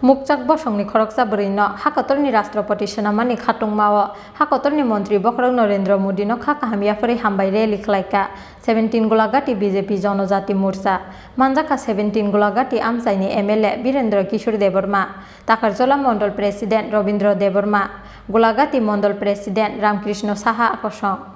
Mukchak bosongni khoroksa bwrwino Hakatorni Rashtrapati Senamani khatungmao Hakatorni Montri Bokrang Narendra Modi no kha kahamiafori hambai rally khlaika 17 Golagati BJP Janojati Morcha Manjaka 17 Golagati Amsaini MLA Birendra Kishore Deborma Takarjola Mondol President Robindra Deborma Golagati Mondol President Ramkrishna Saha Akosong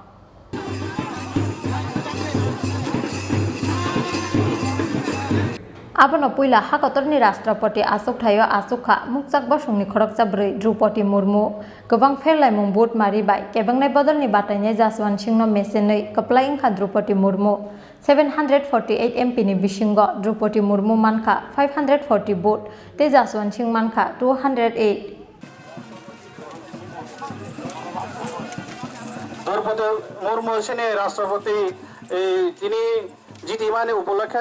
Abono puila Hakatorni Rashtrapati Ashok Thayo Ashokha Mukchak bosongni khoroksa bwrwi Drupadi Murmu gobang phairlaimung bot maribai kebangnai bodolni batainai Jaswant Singh no mesenei kaplai wngkha Drupadi Murmu 748 MP ni bisingo Drupadi Murmu mankha 540 bot tei Jaswant Singh mankha 208 Drupadi Murmu sini Rashtrapati তিনি জিতিমানে উপলক্ষে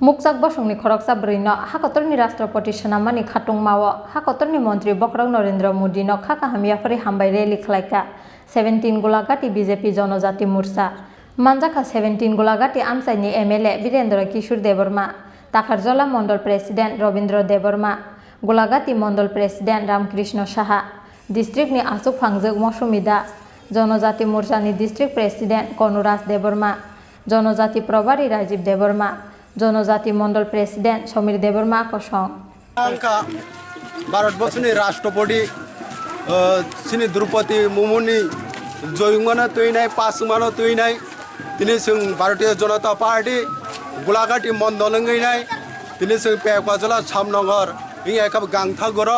Mukchak bosongni khoroksa bwrwino Hakatorni Rashtrapati Senamani khatungmao Hakatorni Montri Bokrang Narendra Modi no kha kahamiafori hambai rally khlaika 17 Golagati BJP Janojati Morcha Manjaka 17 Golagati Amsaini MLA Birendra Kishore Deborma Takarjola Mondol President Robindra Deborma Golagati Mondol President Ramkrishna Saha District ni Ashok Phangjak Mosumi Das Janojati Morcha ni District President Konuraj Deborma Janojati Probari Rajiv Deborma Janojati Mondol President Samir Deborma Akosong ভারতবর্ষের রাষ্ট্রপতি শ্রী দ্রৌপদী মুর্মুনি জয়ুঙ্গনা তৈনাই পাসমানো তৈনাই তিনি ভারতীয় জনতা party Golaghati মন্ডলঙ্গিনাই তিনি পেকজলা সামনগর ইংকা গাংথাগর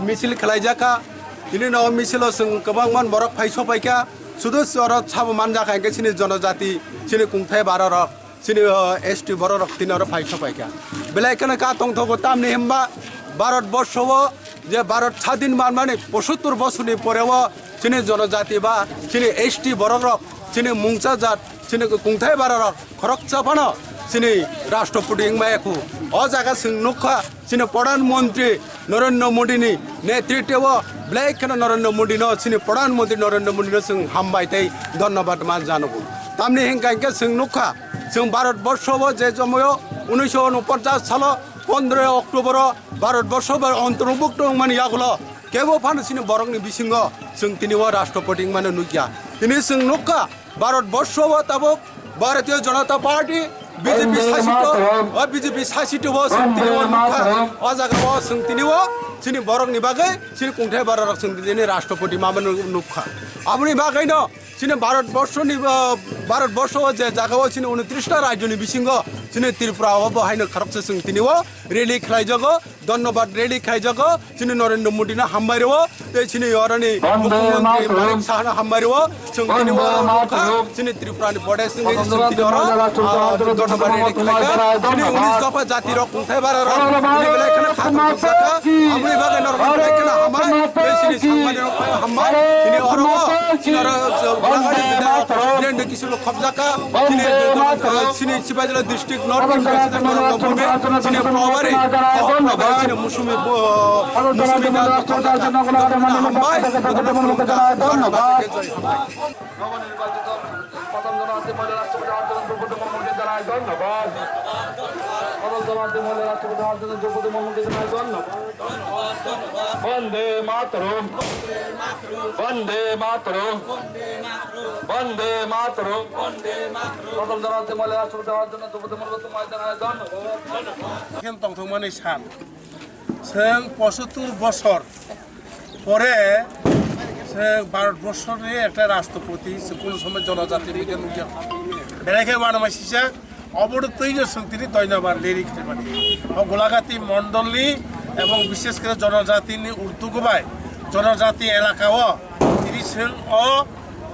মিছিল খেলাইজাকা তিনি ন মিছিল গোबांमान बरक fries फाइका শুধু সাব মানজাখাইকে সিনি জনজাতি সিনি কুংথাই বাররক সিনি এসটি বররক তিনর ফাইস ফাইকা বেলাইখানে কা তংথক তামনি হিমবা ভারতবর্ষ যে ভারত স্বাধীন মানে ৭৫ বছরনি পরেও সিনি জনজাতি বা সিনি এসটি বররক সিনি মুংচা জাত সিনি কুংথাই বাররক খরকচা ফানো সিনি রাষ্ট্রপতি ইংমায়াকু অ জায়গা নুখা সিনি প্রধানমন্ত্রী নরেন্দ্র মোদীনি নেতৃত্ব ব্লেখানে নরেন্দ্র মোদী সিনি প্রধানমন্ত্রী নরেন্দ্র মোদী হামবাই ধন্যবাদ মান জানাবো তামনি হিংকা নুখা ভারতবর্ষ যে সময় 1949 সাল 15 অক্টোবর ভারতবর্ষ অন্তর্ভুক্ত মানে ইয়াগুলো কেবো ফানো সিনি বরংনি বিসিঙ্গ তিনি রাষ্ট্রপতি মানে নুকিয়া তিনি নুখা ভারতবর্ষ তাবো ভারতীয় জনতা পার্টি BJP শাসিত তিনি নুখা অ জায়গা তিনি সিনি বরংনি বাগै সিনি কুংথাই বাররক তিনি রাষ্ট্রপতি মামানো নুখা আপনি বাগै সিনি ভারতবর্ষ যে জায়গাও সিনি 29টা রাজ্যনি বিসিঙ্গ সিনি ত্রিপুরা হাইনো খারকছে তিনি রেলি খেলাইজাগ ধন্যবাদ রেলি খাইজাগ সিনি নরেন্দ্র মোদী না হামবাইরব সিনি অরনি মুখ্যমন্ত্রী মানিক সাহা হামবাইরব তিনি নুখা সিনি ত্রিপুরানি বড়ে তিনি ধন্যবাদ রেলি খেলাইগা সিনি 19 দফা জাতির কুংথাই বাররক বেলাইখানে খাতম জায়গা আপনি বাগै নরমাল বেলাইখানে হামবাই সিনি সাংবাদিক হামবাই সিনি অরব সিনি কিছু খবজাকা সিনি সিপাহীজলা ডিস্ট্রিক্ট নর্থ প্রেসিডেন্ট সিনি প্রভারী সিনি মুসুমি হামবাই বন্দে মাতরম বন্দে মাতরম বন্দে মাতরম প্রথম জানাতে মলে রাষ্ট্রপতি হওয়ার জন্য দ্রৌপদী মুর্মু তোমায় জানাই ধন্যবাদ এখন তংথমানি सान जों ৭৫ বছর পরে ভারতবর্ষের একটা রাষ্ট্রপতি কোন সময় জনজাতি বিজ্ঞান বেড়াইকে বানামাইসিসা অবরতই তিনি ধন্যবাদ লিরিক গোলাঘাটি মন্ডলী এবং বিশেষ করে জনজাতিনি উর্দুগোবাই জনজাতি এলাকাও তিনি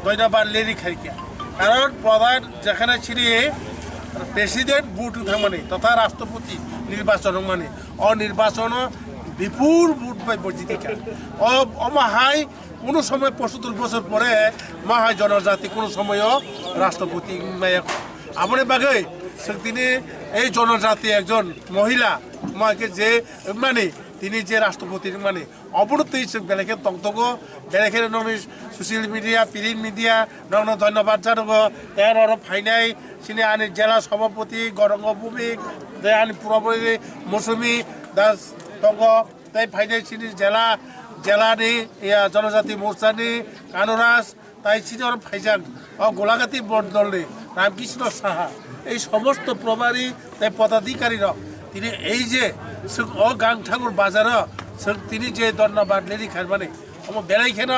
ধন্যবাদ লিরিক খাইকা কারণ প্রধান যেখানে ছিলি প্রেসিডেন্ট বুট থাকমানি তথা রাষ্ট্রপতি নির্বাচন মানে অনির্বাচন বিপুল বুট বাই বজিতিকা অমাহাই কোনো সময় ৭৫ বছর পরে মাহাই জনজাতি কোনো সময়ও রাষ্ট্রপতি আপনি বাগৈ তিনি এই জনজাতি একজন মহিলা মাকে যে মানে তিনি যে রাষ্ট্রপতি মানে অবরতই বেলেগে তংতগ বেলেগে Nomi social media print media নন ধন্যবাদ জানাব এর ফাইনাই সিনে আনি জেলা সভাপতি গরঙ্গ ভূমিক আনি পুরোপুরি মৌসুমি দাস তঙ্গ তাই ফাইনাল সিনি জেলানি জনজাতি মোর্চানি কানুরাজ তাই সিনিয়র ফাইজান গোলাঘাটি মন্ডলী রামকৃষ্ণ সাহা এই সমস্ত প্রবারী তাই পদাধিকারীরা তিনি এই যে গাং ঠাকুর বাজার তিনি যে ধন্যবাদ লেরি খারবানি আমার বেড়াইখানা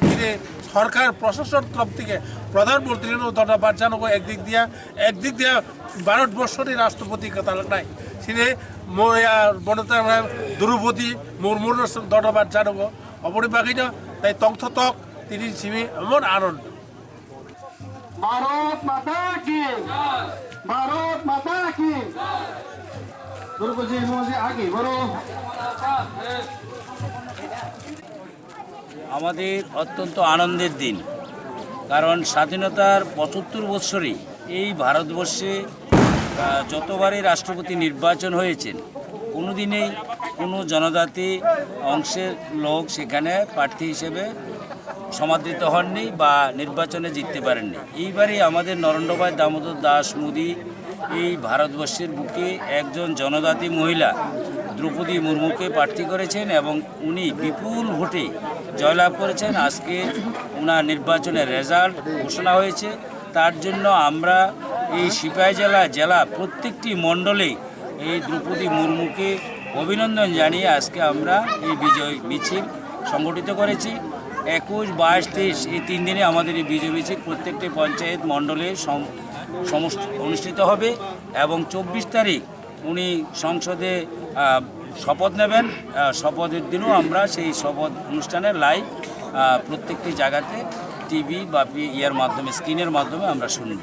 তিনি সরকার প্রশাসন তরফ থেকে প্রধানমন্ত্রীরও ধন্যবাদ জানাবো একদিক দিয়া ভারতবর্ষের রাষ্ট্রপতি কথা নাই তিনি বনতা দ্রৌপদী মুর্মুর ধন্যবাদ জানাবো অপরিবাহী না তাই তথ্যতক তিনি সিমি এমন আনন্দ ভারত মাতা কি ভারত মাতা কি দ্রৌপদী মুর্মু আগে বলো আমাদের অত্যন্ত আনন্দের দিন, কারণ স্বাধীনতার ৭৫ বৎসরে এই ভারতবর্ষে যতবারই রাষ্ট্রপতি নির্বাচন হয়েছেন কোনোদিনেই কোনো জনজাতি অংশের লোক সেখানে প্রার্থী হিসেবে সমাদৃত হননি বা নির্বাচনে জিততে পারেননি। এইবারই আমাদের নরেন্দ্রভাই দামোদর দাস মোদী এই ভারতবর্ষের বুকে একজন জনজাতি মহিলা দ্রৌপদী মুর্মুকে প্রার্থী করেছেন এবং উনি বিপুল ভোটে জয়লাভ করেছেন। আজকে ওনার নির্বাচনের রেজাল্ট ঘোষণা হয়েছে, তার জন্য আমরা এই সিপাহীজলা জেলা প্রত্যেকটি মণ্ডলে এই দ্রৌপদী মুর্মুকে অভিনন্দন জানিয়ে আজকে আমরা এই বিজয় মিছিল সংগঠিত করেছি। ২১, ২২, ২৩ এই ৩ দিনে আমাদের এই বিজয় মিছিল প্রত্যেকটি পঞ্চায়েত মণ্ডলে অনুষ্ঠিত হবে এবং ২৪ তারিখ উনি সংসদে শপথ নেবেন। শপথের দিনও আমরা সেই শপথ অনুষ্ঠানের লাইভ প্রত্যেকটি জায়গাতে টিভি বা ইয়ার মাধ্যমে স্ক্রিনের মাধ্যমে আমরা শুনব।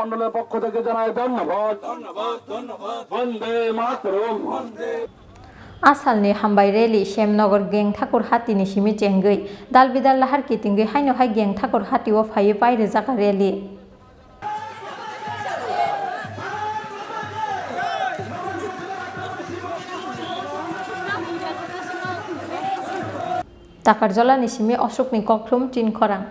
মন্ডলের পক্ষ থেকে জানাই ধন্যবাদ। বন্দে মাতরম। आसालनि हामबाय रेली श्यामनगर गें ठाकुर हाटीनि सिमि चेंगै दालबिदाल लाहार कितिंगै हाइनो हाइ गें ठाकुर हाटीओ फायो बायरे जाका रेली ताकारजलानि सिमि अशोकनि कख्रुम टिन खरां।